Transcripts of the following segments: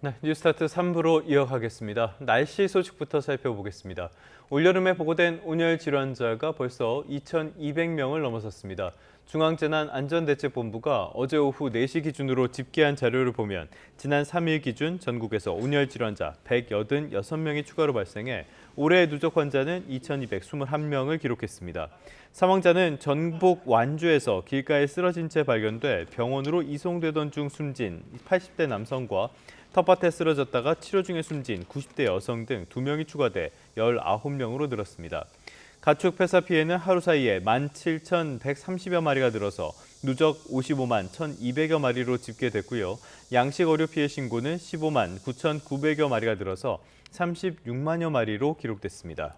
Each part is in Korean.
네, 뉴스타트 3부로 이어가겠습니다. 날씨 소식부터 살펴보겠습니다. 올여름에 보고된 온열 질환자가 벌써 2,200명을 넘어섰습니다. 중앙재난안전대책본부가 어제 오후 4시 기준으로 집계한 자료를 보면 지난 3일 기준 전국에서 온열 질환자 186명이 추가로 발생해 올해 누적 환자는 2,221명을 기록했습니다. 사망자는 전북 완주에서 길가에 쓰러진 채 발견돼 병원으로 이송되던 중 숨진 80대 남성과 텃밭에 쓰러졌다가 치료 중에 숨진 90대 여성 등 2명이 추가돼 19명으로 늘었습니다. 가축 폐사 피해는 하루 사이에 17,130여 마리가 늘어서 누적 55만 1,200여 마리로 집계됐고요. 양식 어류 피해 신고는 15만 9,900여 마리가 늘어서 36만여 마리로 기록됐습니다.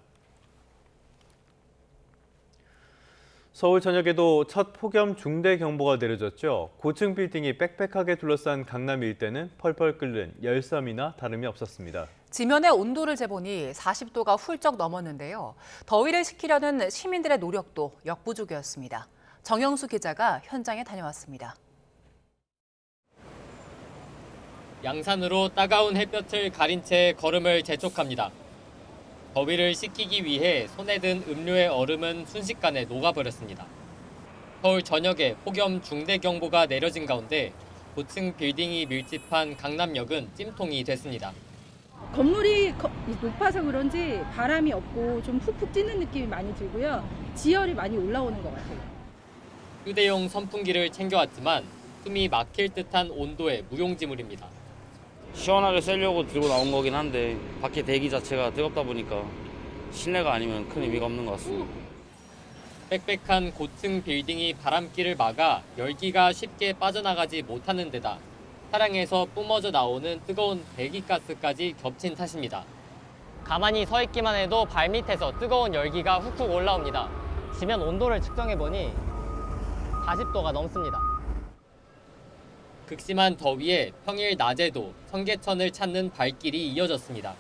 서울 전역에도 첫 폭염 중대 경보가 내려졌죠. 고층 빌딩이 빽빽하게 둘러싼 강남 일대는 펄펄 끓는 열섬이나 다름이 없었습니다. 지면의 온도를 재보니 40도가 훌쩍 넘었는데요. 더위를 식히려는 시민들의 노력도 역부족이었습니다. 정영수 기자가 현장에 다녀왔습니다. 양산으로 따가운 햇볕을 가린 채 걸음을 재촉합니다. 더위를 식히기 위해 손에 든 음료의 얼음은 순식간에 녹아버렸습니다. 서울 전역에 폭염 중대경보가 내려진 가운데 고층 빌딩이 밀집한 강남역은 찜통이 됐습니다. 건물이 높아서 그런지 바람이 없고 좀 푹푹 찌는 느낌이 많이 들고요. 지열이 많이 올라오는 것 같아요. 휴대용 선풍기를 챙겨왔지만 숨이 막힐 듯한 온도의 무용지물입니다. 시원하게 쐬려고 들고 나온 거긴 한데 밖에 대기 자체가 뜨겁다 보니까 실내가 아니면 큰 의미가 없는 것 같습니다. 빽빽한 고층 빌딩이 바람길을 막아 열기가 쉽게 빠져나가지 못하는 데다 차량에서 뿜어져 나오는 뜨거운 배기가스까지 겹친 탓입니다. 가만히 서 있기만 해도 발밑에서 뜨거운 열기가 훅훅 올라옵니다. 지면 온도를 측정해보니 40도가 넘습니다. 극심한 더위에 평일 낮에도 청계천을 찾는 발길이 이어졌습니다.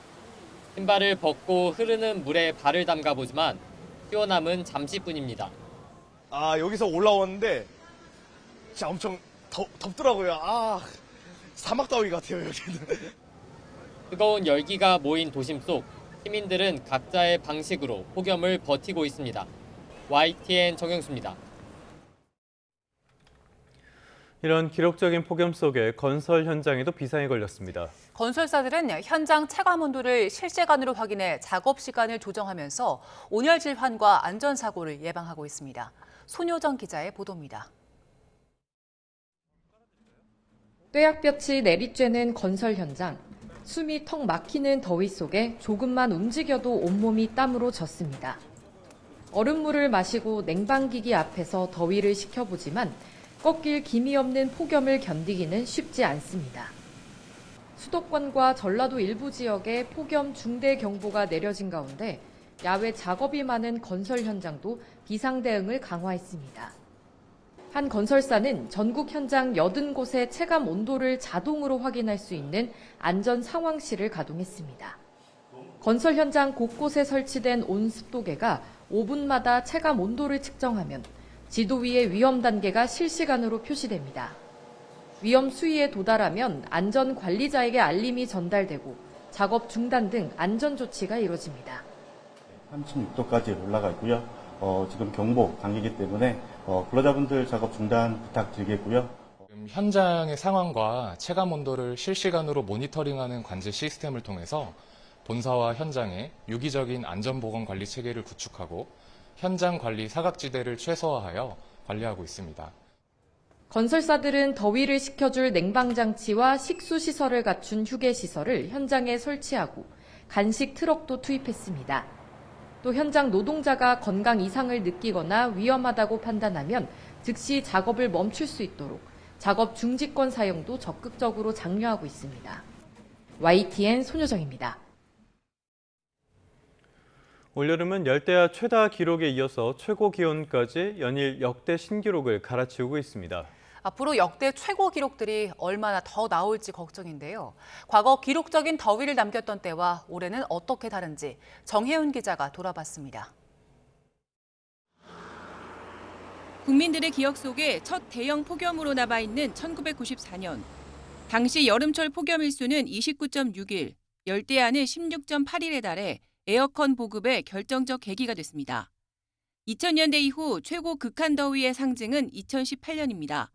신발을 벗고 흐르는 물에 발을 담가보지만 시원함은 잠시뿐입니다. 여기서 올라왔는데 진짜 엄청 덥더라고요. 사막 더위 같아요, 여기는. 뜨거운 열기가 모인 도심 속 시민들은 각자의 방식으로 폭염을 버티고 있습니다. YTN 정영수입니다. 이런 기록적인 폭염 속에 건설 현장에도 비상이 걸렸습니다. 건설사들은 현장 체감 온도를 실시간으로 확인해 작업 시간을 조정하면서 온열 질환과 안전사고를 예방하고 있습니다. 손효정 기자의 보도입니다. 뙤약볕이 내리쬐는 건설 현장. 숨이 턱 막히는 더위 속에 조금만 움직여도 온몸이 땀으로 젖습니다. 얼음물을 마시고 냉방기기 앞에서 더위를 식혀보지만 꺾일 기미 없는 폭염을 견디기는 쉽지 않습니다. 수도권과 전라도 일부 지역에 폭염 중대 경보가 내려진 가운데 야외 작업이 많은 건설 현장도 비상 대응을 강화했습니다. 한 건설사는 전국 현장 80곳의 체감 온도를 자동으로 확인할 수 있는 안전 상황실을 가동했습니다. 건설 현장 곳곳에 설치된 온습도계가 5분마다 체감 온도를 측정하면 지도 위의 위험 단계가 실시간으로 표시됩니다. 위험 수위에 도달하면 안전 관리자에게 알림이 전달되고 작업 중단 등 안전 조치가 이루어집니다. 36도까지 올라가 있고요. 지금 경보 단계이기 때문에 근로자분들 작업 중단 부탁드리겠고요. 현장의 상황과 체감 온도를 실시간으로 모니터링하는 관제 시스템을 통해서 본사와 현장에 유기적인 안전보건 관리 체계를 구축하고 현장 관리 사각지대를 최소화하여 관리하고 있습니다. 건설사들은 더위를 식혀줄 냉방장치와 식수시설을 갖춘 휴게시설을 현장에 설치하고 간식 트럭도 투입했습니다. 또 현장 노동자가 건강 이상을 느끼거나 위험하다고 판단하면 즉시 작업을 멈출 수 있도록 작업 중지권 사용도 적극적으로 장려하고 있습니다. YTN 손효정입니다. 올여름은 열대야 최다 기록에 이어서 최고 기온까지 연일 역대 신기록을 갈아치우고 있습니다. 앞으로 역대 최고 기록들이 얼마나 더 나올지 걱정인데요. 과거 기록적인 더위를 남겼던 때와 올해는 어떻게 다른지 정혜윤 기자가 돌아봤습니다. 국민들의 기억 속에 첫 대형 폭염으로 남아있는 1994년. 당시 여름철 폭염 일수는 29.6일, 열대야는 16.8일에 달해 에어컨 보급의 결정적 계기가 됐습니다. 2000년대 이후 최고 극한 더위의 상징은 2018년입니다.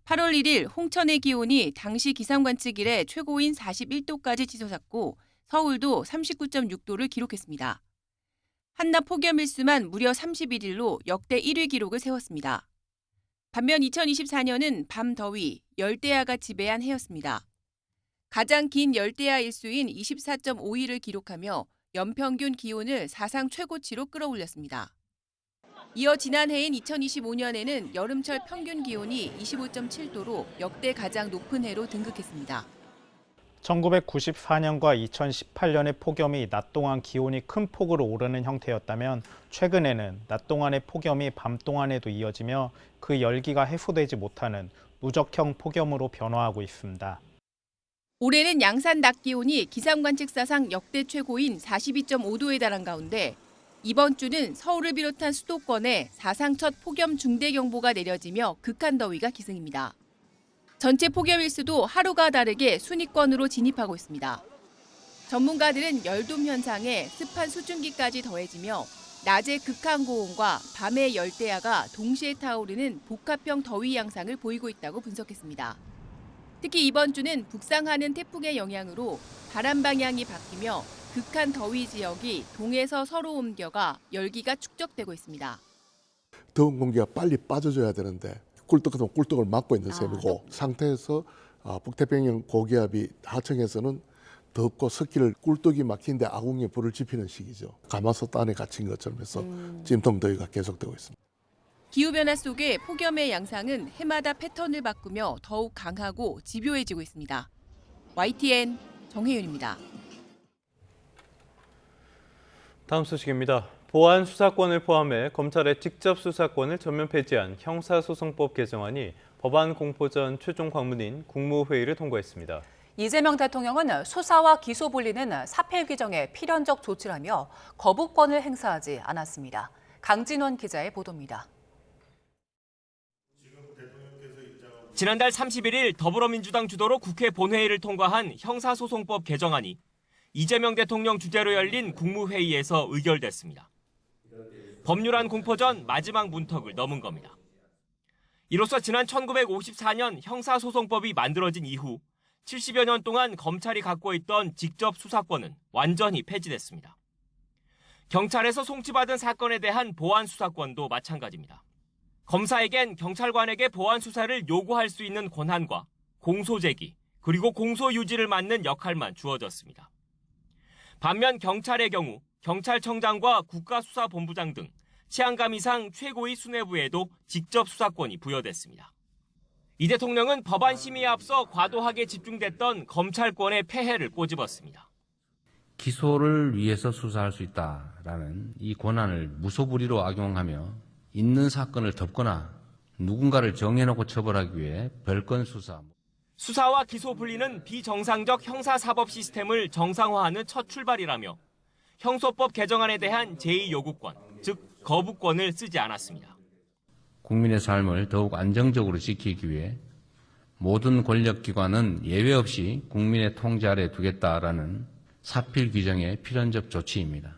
8월 1일 홍천의 기온이 당시 기상 관측 이래 최고인 41도까지 치솟았고 서울도 39.6도를 기록했습니다. 한낮 폭염 일수만 무려 31일로 역대 1위 기록을 세웠습니다. 반면 2024년은 밤 더위, 열대야가 지배한 해였습니다. 가장 긴 열대야 일수인 24.5일을 기록하며 연평균 기온을 사상 최고치로 끌어올렸습니다. 이어 지난해인 2025년에는 여름철 평균 기온이 25.7도로 역대 가장 높은 해로 등극했습니다. 1994년과 2018년의 폭염이 낮 동안 기온이 큰 폭으로 오르는 형태였다면 최근에는 낮 동안의 폭염이 밤 동안에도 이어지며 그 열기가 해소되지 못하는 누적형 폭염으로 변화하고 있습니다. 올해는 양산 낮 기온이 기상 관측사상 역대 최고인 42.5도에 달한 가운데 이번 주는 서울을 비롯한 수도권에 사상 첫 폭염 중대경보가 내려지며 극한 더위가 기승입니다. 전체 폭염 일수도 하루가 다르게 순위권으로 진입하고 있습니다. 전문가들은 열돔 현상에 습한 수증기까지 더해지며 낮의 극한 고온과 밤의 열대야가 동시에 타오르는 복합형 더위 양상을 보이고 있다고 분석했습니다. 특히 이번 주는 북상하는 태풍의 영향으로 바람 방향이 바뀌며 극한 더위 지역이 동에서 서로 옮겨가 열기가 축적되고 있습니다. 더운 공기가 빨리 빠져줘야 되는데 꿀떡 같은 꿀떡을 막고 있는 셈이고 상태에서 북태평양 고기압이 하청에서는 덥고 습기를 꿀떡이 막힌데 아궁이에 불을 지피는 시기죠. 가마솥 안에 갇힌 것처럼 해서 찜통 더위가 계속되고 있습니다. 기후변화 속에 폭염의 양상은 해마다 패턴을 바꾸며 더욱 강하고 집요해지고 있습니다. YTN 정혜윤입니다. 다음 소식입니다. 보안 수사권을 포함해 검찰의 직접 수사권을 전면 폐지한 형사소송법 개정안이 법안 공포 전 최종 광문인 국무회의를 통과했습니다. 이재명 대통령은 수사와 기소 분리는 사필 규정에 필연적 조치라며 거부권을 행사하지 않았습니다. 강진원 기자의 보도입니다. 지난달 31일 더불어민주당 주도로 국회 본회의를 통과한 형사소송법 개정안이 이재명 대통령 주재로 열린 국무회의에서 의결됐습니다. 법률안 공포 전 마지막 문턱을 넘은 겁니다. 이로써 지난 1954년 형사소송법이 만들어진 이후 70여 년 동안 검찰이 갖고 있던 직접 수사권은 완전히 폐지됐습니다. 경찰에서 송치받은 사건에 대한 보안 수사권도 마찬가지입니다. 검사에겐 경찰관에게 보안 수사를 요구할 수 있는 권한과 공소 제기, 그리고 공소 유지를 맡는 역할만 주어졌습니다. 반면 경찰의 경우 경찰청장과 국가수사본부장 등 치안감 이상 최고위 수뇌부에도 직접 수사권이 부여됐습니다. 이 대통령은 법안 심의에 앞서 과도하게 집중됐던 검찰권의 폐해를 꼬집었습니다. 기소를 위해서 수사할 수 있다라는 이 권한을 무소불위로 악용하며 있는 사건을 덮거나 누군가를 정해놓고 처벌하기 위해 별건 수사. 수사와 기소 분리는 비정상적 형사사법 시스템을 정상화하는 첫 출발이라며 형소법 개정안에 대한 제2요구권, 즉 거부권을 쓰지 않았습니다. 국민의 삶을 더욱 안정적으로 지키기 위해 모든 권력기관은 예외 없이 국민의 통제 아래 두겠다라는 사필 규정의 필연적 조치입니다.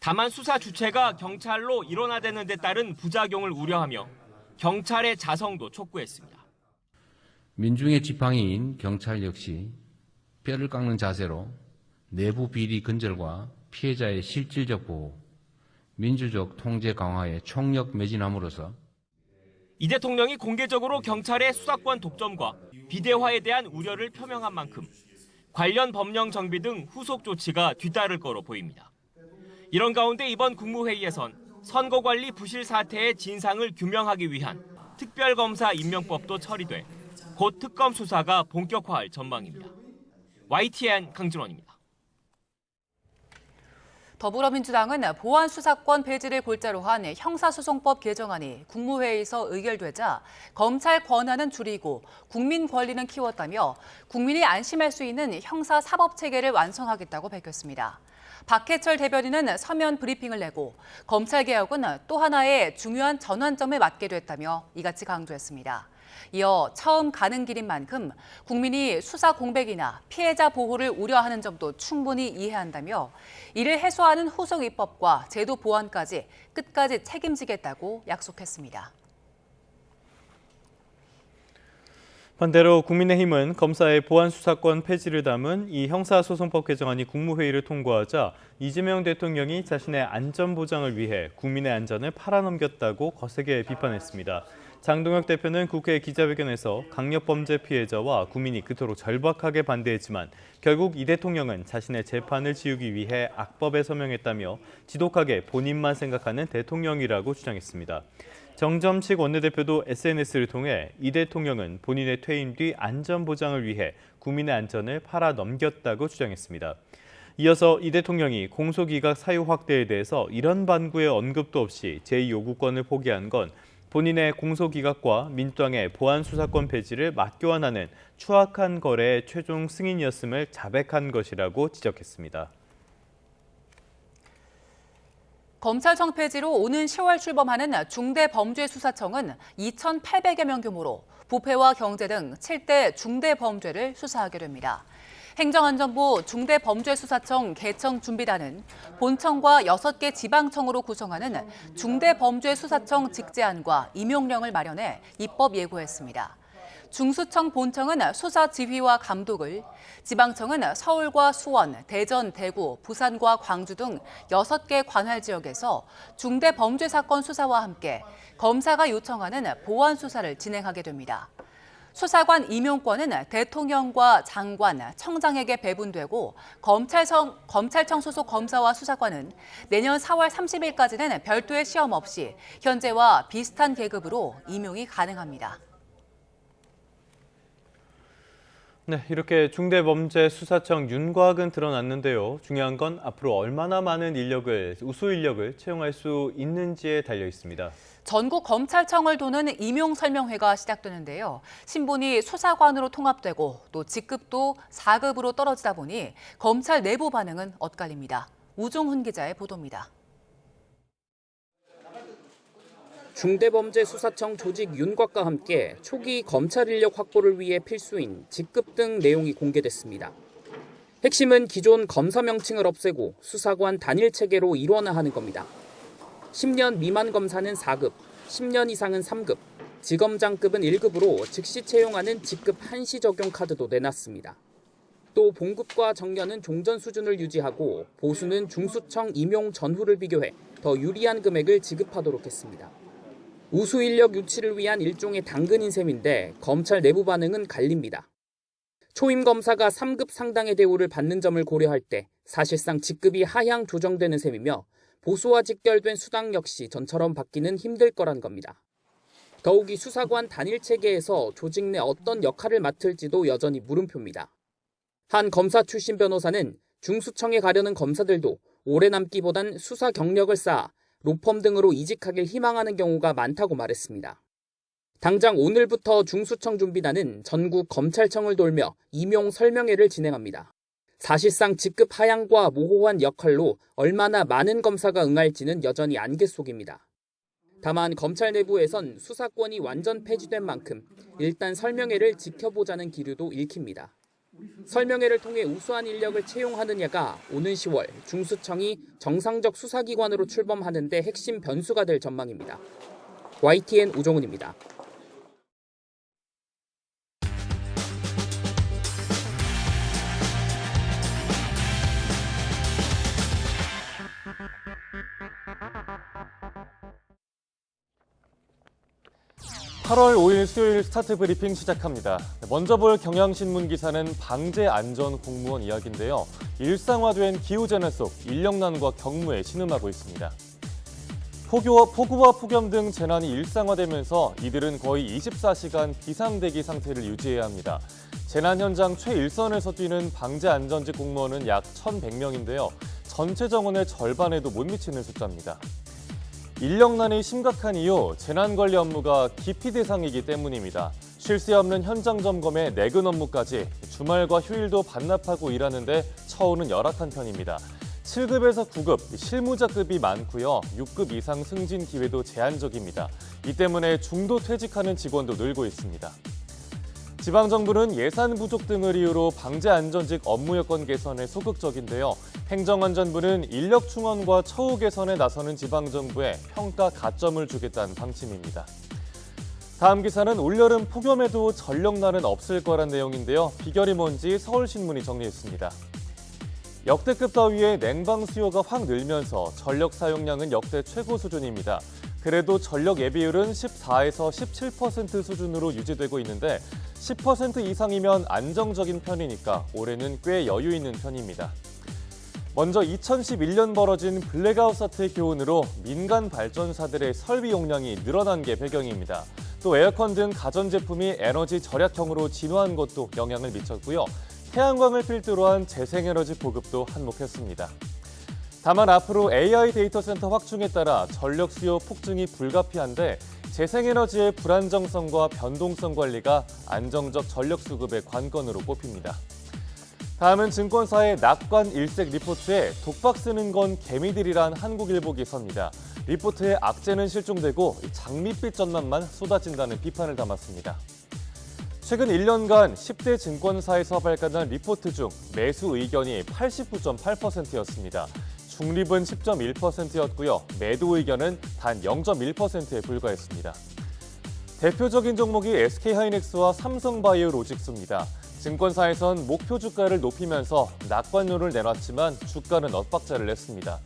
다만 수사 주체가 경찰로 일원화되는 데 따른 부작용을 우려하며 경찰의 자성도 촉구했습니다. 민중의 지팡이인 경찰 역시 뼈를 깎는 자세로 내부 비리 근절과 피해자의 실질적 보호, 민주적 통제 강화에 총력 매진함으로써 이 대통령이 공개적으로 경찰의 수사권 독점과 비대화에 대한 우려를 표명한 만큼 관련 법령 정비 등 후속 조치가 뒤따를 거로 보입니다. 이런 가운데 이번 국무회의에선 선거관리 부실 사태의 진상을 규명하기 위한 특별검사 임명법도 처리돼 곧 특검 수사가 본격화할 전망입니다. YTN 강진원입니다. 더불어민주당은 보안 수사권 폐지를 골자로 한 형사소송법 개정안이 국무회의에서 의결되자 검찰 권한은 줄이고 국민 권리는 키웠다며 국민이 안심할 수 있는 형사사법체계를 완성하겠다고 밝혔습니다. 박해철 대변인은 서면 브리핑을 내고 검찰개혁은 또 하나의 중요한 전환점에 맞게 됐다며 이같이 강조했습니다. 이어 처음 가는 길인 만큼 국민이 수사 공백이나 피해자 보호를 우려하는 점도 충분히 이해한다며 이를 해소하는 후속 입법과 제도 보완까지 끝까지 책임지겠다고 약속했습니다. 반대로 국민의힘은 검사의 보안 수사권 폐지를 담은 이 형사소송법 개정안이 국무회의를 통과하자 이재명 대통령이 자신의 안전 보장을 위해 국민의 안전을 팔아넘겼다고 거세게 비판했습니다. 장동혁 대표는 국회 기자회견에서 강력범죄 피해자와 국민이 그토록 절박하게 반대했지만 결국 이 대통령은 자신의 재판을 지우기 위해 악법에 서명했다며 지독하게 본인만 생각하는 대통령이라고 주장했습니다. 정점식 원내대표도 SNS를 통해 이 대통령은 본인의 퇴임 뒤 안전보장을 위해 국민의 안전을 팔아넘겼다고 주장했습니다. 이어서 이 대통령이 공소기각 사유 확대에 대해서 이런 반구의 언급도 없이 제2요구권을 포기한 건 본인의 공소기각과 민주당의 보안수사권 폐지를 맞교환하는 추악한 거래의 최종 승인이었음을 자백한 것이라고 지적했습니다. 검찰청 폐지로 오는 10월 출범하는 중대범죄수사청은 2,800여 명 규모로 부패와 경제 등 7대 중대범죄를 수사하게 됩니다. 행정안전부 중대범죄수사청 개청 준비단은 본청과 6개 지방청으로 구성하는 중대범죄수사청 직제안과 임용령을 마련해 입법 예고했습니다. 중수청 본청은 수사 지휘와 감독을, 지방청은 서울과 수원, 대전, 대구, 부산과 광주 등 6개 관할 지역에서 중대범죄사건 수사와 함께 검사가 요청하는 보완 수사를 진행하게 됩니다. 수사관 임용권은 대통령과 장관, 청장에게 배분되고 검찰청 소속 검사와 수사관은 내년 4월 30일까지는 별도의 시험 없이 현재와 비슷한 계급으로 임용이 가능합니다. 네, 이렇게 중대범죄수사청 윤곽은 드러났는데요. 중요한 건 앞으로 얼마나 많은 우수 인력을 채용할 수 있는지에 달려 있습니다. 전국 검찰청을 도는 임용 설명회가 시작되는데요. 신분이 수사관으로 통합되고 또 직급도 4급으로 떨어지다 보니 검찰 내부 반응은 엇갈립니다. 우종훈 기자의 보도입니다. 중대범죄수사청 조직 윤곽과 함께 초기 검찰 인력 확보를 위해 필수인 직급 등 내용이 공개됐습니다. 핵심은 기존 검사 명칭을 없애고 수사관 단일 체계로 일원화하는 겁니다. 10년 미만 검사는 4급, 10년 이상은 3급, 지검장급은 1급으로 즉시 채용하는 직급 한시 적용 카드도 내놨습니다. 또 봉급과 정년은 종전 수준을 유지하고 보수는 중수청 임용 전후를 비교해 더 유리한 금액을 지급하도록 했습니다. 우수 인력 유치를 위한 일종의 당근인 셈인데 검찰 내부 반응은 갈립니다. 초임 검사가 3급 상당의 대우를 받는 점을 고려할 때 사실상 직급이 하향 조정되는 셈이며 보수와 직결된 수당 역시 전처럼 받기는 힘들 거란 겁니다. 더욱이 수사관 단일 체계에서 조직 내 어떤 역할을 맡을지도 여전히 물음표입니다. 한 검사 출신 변호사는 중수청에 가려는 검사들도 오래 남기보단 수사 경력을 쌓아 로펌 등으로 이직하길 희망하는 경우가 많다고 말했습니다. 당장 오늘부터 중수청 준비단은 전국 검찰청을 돌며 임용 설명회를 진행합니다. 사실상 직급 하향과 모호한 역할로 얼마나 많은 검사가 응할지는 여전히 안개 속입니다. 다만 검찰 내부에선 수사권이 완전 폐지된 만큼 일단 설명회를 지켜보자는 기류도 읽힙니다. 설명회를 통해 우수한 인력을 채용하느냐가 오는 10월 중수청이 정상적 수사기관으로 출범하는 데 핵심 변수가 될 전망입니다. YTN 우종훈입니다. (8월 5일) 수요일 스타트 브리핑 시작합니다. 먼저 볼 경향신문 기사는 방재 안전 공무원 이야기인데요. 일상화된 기후재난 속 인력난과 경무에 신음하고 있습니다. 폭우와 폭염 등 재난이 일상화되면서 이들은 거의 24시간 비상대기 상태를 유지해야 합니다. 재난 현장 최일선에서 뛰는 방재 안전직 공무원은 약 1,100명인데요. 전체 정원의 절반에도 못 미치는 숫자입니다. 인력난이 심각한 이유, 재난관리 업무가 기피 대상이기 때문입니다. 쉴 새 없는 현장 점검에 내근 업무까지 주말과 휴일도 반납하고 일하는데 처우는 열악한 편입니다. 7급에서 9급 실무자급이 많고요. 6급 이상 승진 기회도 제한적입니다. 이 때문에 중도 퇴직하는 직원도 늘고 있습니다. 지방정부는 예산 부족 등을 이유로 방재안전직 업무 여건 개선에 소극적인데요. 행정안전부는 인력 충원과 처우 개선에 나서는 지방정부에 평가 가점을 주겠다는 방침입니다. 다음 기사는 올여름 폭염에도 전력난은 없을 거란 내용인데요. 비결이 뭔지 서울신문이 정리했습니다. 역대급 더위에 냉방 수요가 확 늘면서 전력 사용량은 역대 최고 수준입니다. 그래도 전력 예비율은 14에서 17% 수준으로 유지되고 있는데 10% 이상이면 안정적인 편이니까 올해는 꽤 여유 있는 편입니다. 먼저 2011년 벌어진 블랙아웃 사태의 교훈으로 민간 발전사들의 설비 용량이 늘어난 게 배경입니다. 또 에어컨 등 가전제품이 에너지 절약형으로 진화한 것도 영향을 미쳤고요. 태양광을 필두로 한 재생에너지 보급도 한몫했습니다. 다만 앞으로 AI 데이터 센터 확충에 따라 전력 수요 폭증이 불가피한데 재생에너지의 불안정성과 변동성 관리가 안정적 전력 수급의 관건으로 꼽힙니다. 다음은 증권사의 낙관 일색 리포트에 독박 쓰는 건 개미들이란 한국일보 기사입니다. 리포트에 악재는 실종되고 장밋빛 전망만 쏟아진다는 비판을 담았습니다. 최근 1년간 10대 증권사에서 발간한 리포트 중 매수 의견이 89.8%였습니다. 중립은 10.1%였고요. 매도 의견은 단 0.1%에 불과했습니다. 대표적인 종목이 SK하이닉스와 삼성바이오로직스입니다. 증권사에선 목표 주가를 높이면서 낙관료를 내놨지만 주가는 엇박자를 냈습니다.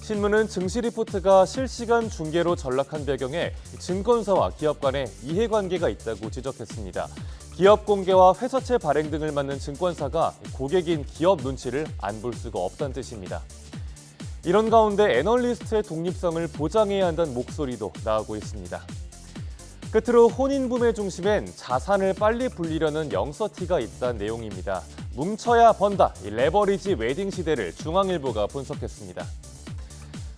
신문은 증시 리포트가 실시간 중계로 전락한 배경에 증권사와 기업 간의 이해관계가 있다고 지적했습니다. 기업 공개와 회사채 발행 등을 맡는 증권사가 고객인 기업 눈치를 안 볼 수가 없다는 뜻입니다. 이런 가운데 애널리스트의 독립성을 보장해야 한다는 목소리도 나오고 있습니다. 끝으로 혼인붐의 중심엔 자산을 빨리 불리려는 영서티가 있다는 내용입니다. 뭉쳐야 번다, 레버리지 웨딩 시대를 중앙일보가 분석했습니다.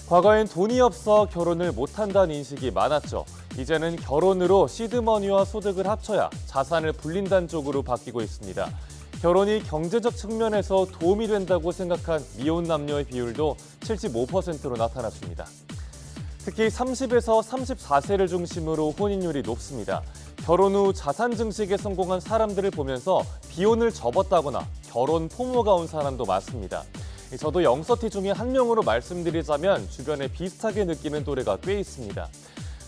과거엔 돈이 없어 결혼을 못한다는 인식이 많았죠. 이제는 결혼으로 시드머니와 소득을 합쳐야 자산을 불린다는 쪽으로 바뀌고 있습니다. 결혼이 경제적 측면에서 도움이 된다고 생각한 미혼 남녀의 비율도 75%로 나타났습니다. 특히 30에서 34세를 중심으로 혼인율이 높습니다. 결혼 후 자산 증식에 성공한 사람들을 보면서 비혼을 접었다거나 결혼 포모가 온 사람도 많습니다. 저도 영서티 중에 한 명으로 말씀드리자면 주변에 비슷하게 느끼는 또래가 꽤 있습니다.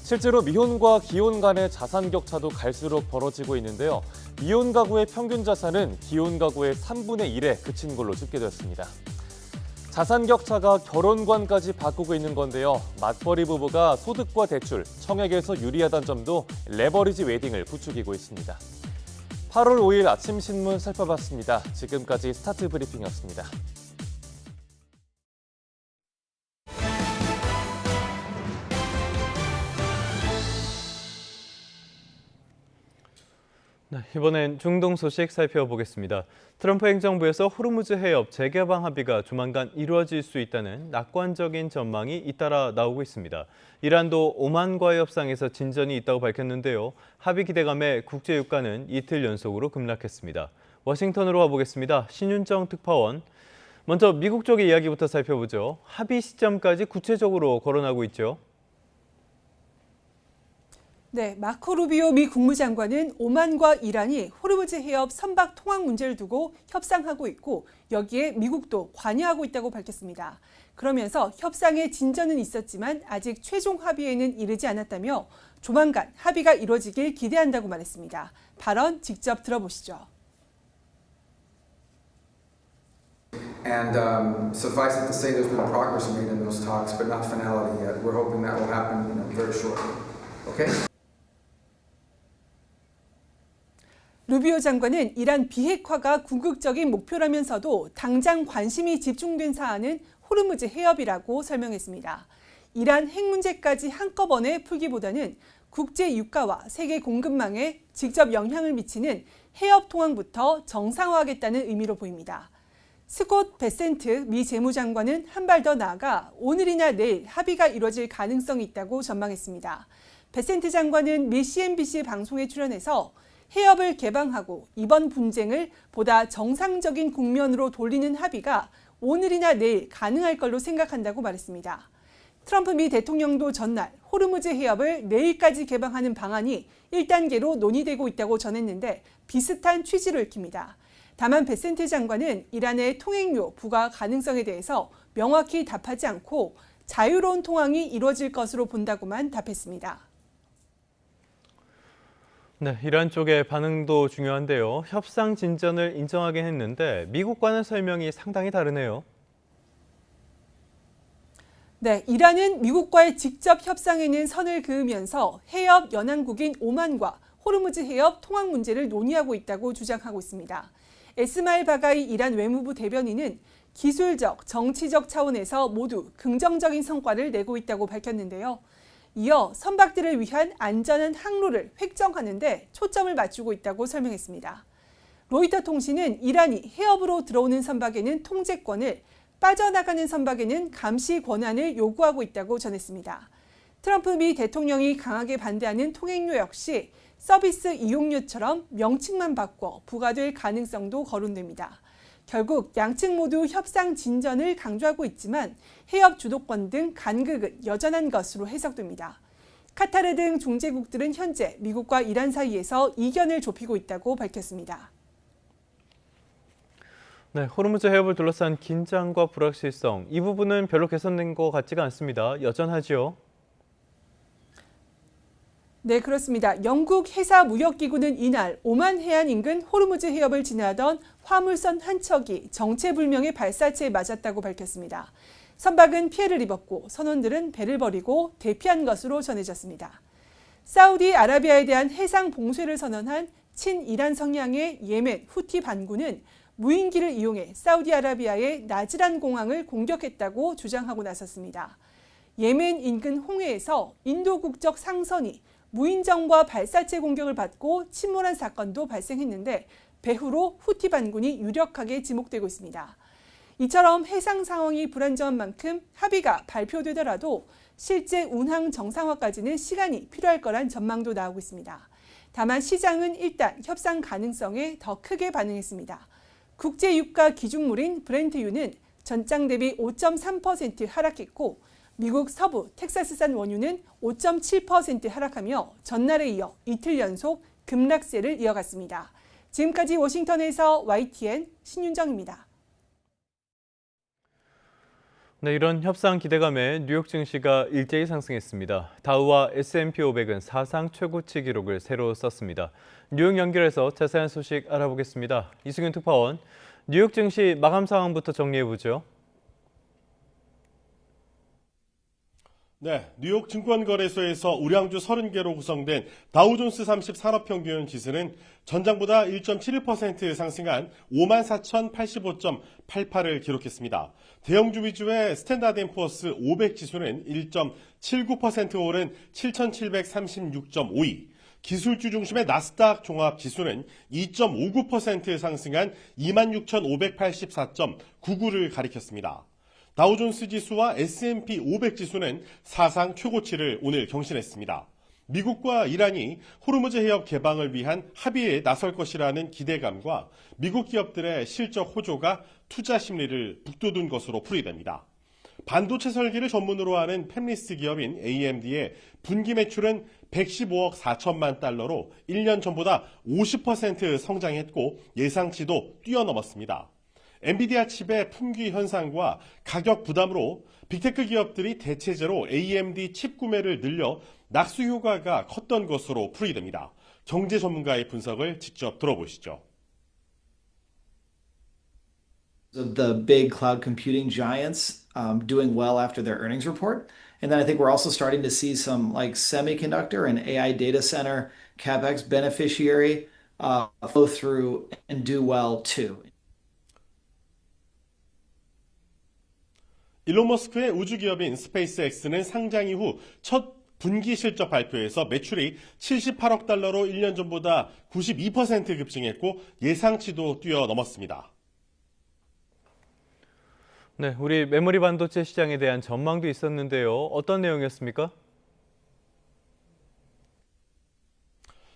실제로 미혼과 기혼 간의 자산 격차도 갈수록 벌어지고 있는데요. 미혼 가구의 평균 자산은 기혼 가구의 3분의 1에 그친 걸로 집계됐습니다. 자산 격차가 결혼관까지 바꾸고 있는 건데요. 맞벌이 부부가 소득과 대출, 청약에서 유리하다는 점도 레버리지 웨딩을 부추기고 있습니다. 8월 5일 아침 신문 살펴봤습니다. 지금까지 스타트 브리핑이었습니다. 네, 이번엔 중동 소식 살펴보겠습니다. 트럼프 행정부에서 호르무즈 해협 재개방 합의가 조만간 이루어질 수 있다는 낙관적인 전망이 잇따라 나오고 있습니다. 이란도 오만과의 협상에서 진전이 있다고 밝혔는데요. 합의 기대감에 국제 유가는 이틀 연속으로 급락했습니다. 워싱턴으로 가보겠습니다. 신윤정 특파원. 먼저 미국 쪽의 이야기부터 살펴보죠. 합의 시점까지 구체적으로 거론하고 있죠. 네, 마코 루비오 미 국무장관은 오만과 이란이 호르무즈 해협 선박 통항 문제를 두고 협상하고 있고 여기에 미국도 관여하고 있다고 밝혔습니다. 그러면서 협상에 진전은 있었지만 아직 최종 합의에는 이르지 않았다며 조만간 합의가 이루어지길 기대한다고 말했습니다. 발언 직접 들어보시죠. And suffice it to say there's been progress made in those talks, but not finality yet. We're hoping that will happen very shortly. Okay? 루비오 장관은 이란 비핵화가 궁극적인 목표라면서도 당장 관심이 집중된 사안은 호르무즈 해협이라고 설명했습니다. 이란 핵 문제까지 한꺼번에 풀기보다는 국제 유가와 세계 공급망에 직접 영향을 미치는 해협 통항부터 정상화하겠다는 의미로 보입니다. 스콧 베센트 미 재무장관은 한 발 더 나아가 오늘이나 내일 합의가 이루어질 가능성이 있다고 전망했습니다. 베센트 장관은 미 CNBC 방송에 출연해서 해협을 개방하고 이번 분쟁을 보다 정상적인 국면으로 돌리는 합의가 오늘이나 내일 가능할 걸로 생각한다고 말했습니다. 트럼프 미 대통령도 전날 호르무즈 해협을 내일까지 개방하는 방안이 1단계로 논의되고 있다고 전했는데 비슷한 취지로 읽힙니다. 다만 베센트 장관은 이란의 통행료 부과 가능성에 대해서 명확히 답하지 않고 자유로운 통항이 이루어질 것으로 본다고만 답했습니다. 네, 이란 쪽의 반응도 중요한데요. 협상 진전을 인정하긴 했는데 미국과는 설명이 상당히 다르네요. 네, 이란은 미국과의 직접 협상에는 선을 그으면서 해협 연안국인 오만과 호르무즈 해협 통항 문제를 논의하고 있다고 주장하고 있습니다. 에스마일 바가이 이란 외무부 대변인은 기술적, 정치적 차원에서 모두 긍정적인 성과를 내고 있다고 밝혔는데요. 이어 선박들을 위한 안전한 항로를 획정하는 데 초점을 맞추고 있다고 설명했습니다. 로이터 통신은 이란이 해협으로 들어오는 선박에는 통제권을, 빠져나가는 선박에는 감시 권한을 요구하고 있다고 전했습니다. 트럼프 미 대통령이 강하게 반대하는 통행료 역시 서비스 이용료처럼 명칭만 바꿔 부과될 가능성도 거론됩니다. 결국 양측 모두 협상 진전을 강조하고 있지만 해협 주도권 등 간극은 여전한 것으로 해석됩니다. 카타르 등 중재국들은 현재 미국과 이란 사이에서 이견을 좁히고 있다고 밝혔습니다. 네, 호르무즈 해협을 둘러싼 긴장과 불확실성, 이 부분은 별로 개선된 것 같지가 않습니다. 여전하지요? 네, 그렇습니다. 영국 해사무역기구는 이날 오만 해안 인근 호르무즈 해협을 지나던 화물선 한 척이 정체불명의 발사체에 맞았다고 밝혔습니다. 선박은 피해를 입었고 선원들은 배를 버리고 대피한 것으로 전해졌습니다. 사우디아라비아에 대한 해상 봉쇄를 선언한 친이란 성향의 예멘 후티 반군은 무인기를 이용해 사우디아라비아의 나지란 공항을 공격했다고 주장하고 나섰습니다. 예멘 인근 홍해에서 인도 국적 상선이 무인정과 발사체 공격을 받고 침몰한 사건도 발생했는데 배후로 후티 반군이 유력하게 지목되고 있습니다. 이처럼 해상 상황이 불안정한 만큼 합의가 발표되더라도 실제 운항 정상화까지는 시간이 필요할 거란 전망도 나오고 있습니다. 다만 시장은 일단 협상 가능성에 더 크게 반응했습니다. 국제유가 기준물인 브렌트유는 전장 대비 5.3% 하락했고 미국 서부 텍사스산 원유는 5.7% 하락하며 전날에 이어 이틀 연속 급락세를 이어갔습니다. 지금까지 워싱턴에서 YTN 신윤정입니다. 네, 이런 협상 기대감에 뉴욕 증시가 일제히 상승했습니다. 다우와 S&P 500은 사상 최고치 기록을 새로 썼습니다. 뉴욕 연결해서 자세한 소식 알아보겠습니다. 이승윤 특파원, 뉴욕 증시 마감 상황부터 정리해보죠. 네, 뉴욕 증권거래소에서 우량주 30개로 구성된 다우존스 30 산업평균 지수는 전장보다 1.71% 상승한 54,085.88을 기록했습니다. 대형주 위주의 스탠다드앤푸어스 500 지수는 1.79% 오른 7,736.52, 기술주 중심의 나스닥 종합 지수는 2.59% 상승한 26,584.99를 가리켰습니다. 다우존스 지수와 S&P 500 지수는 사상 최고치를 오늘 경신했습니다. 미국과 이란이 호르무즈 해협 개방을 위한 합의에 나설 것이라는 기대감과 미국 기업들의 실적 호조가 투자 심리를 북돋운 것으로 풀이됩니다. 반도체 설계를 전문으로 하는 팹리스 기업인 AMD의 분기 매출은 115억 4천만 달러로 1년 전보다 50% 성장했고 예상치도 뛰어넘었습니다. 엔비디아 칩의 품귀 현상과 가격 부담으로 빅테크 기업들이 대체제로 AMD 칩 구매를 늘려 낙수 효과가 컸던 것으로 풀이됩니다. 경제 전문가의 분석을 직접 들어보시죠. The big cloud computing giants doing well after their earnings report. And then I think we're also starting to see some like semiconductor and AI data center CapEx beneficiary flow through and do well too. 일론 머스크의 우주기업인 스페이스X는 상장 이후 첫 분기 실적 발표에서 매출이 78억 달러로 1년 전보다 92% 급증했고 예상치도 뛰어넘었습니다. 네, 우리 메모리 반도체 시장에 대한 전망도 있었는데요. 어떤 내용이었습니까?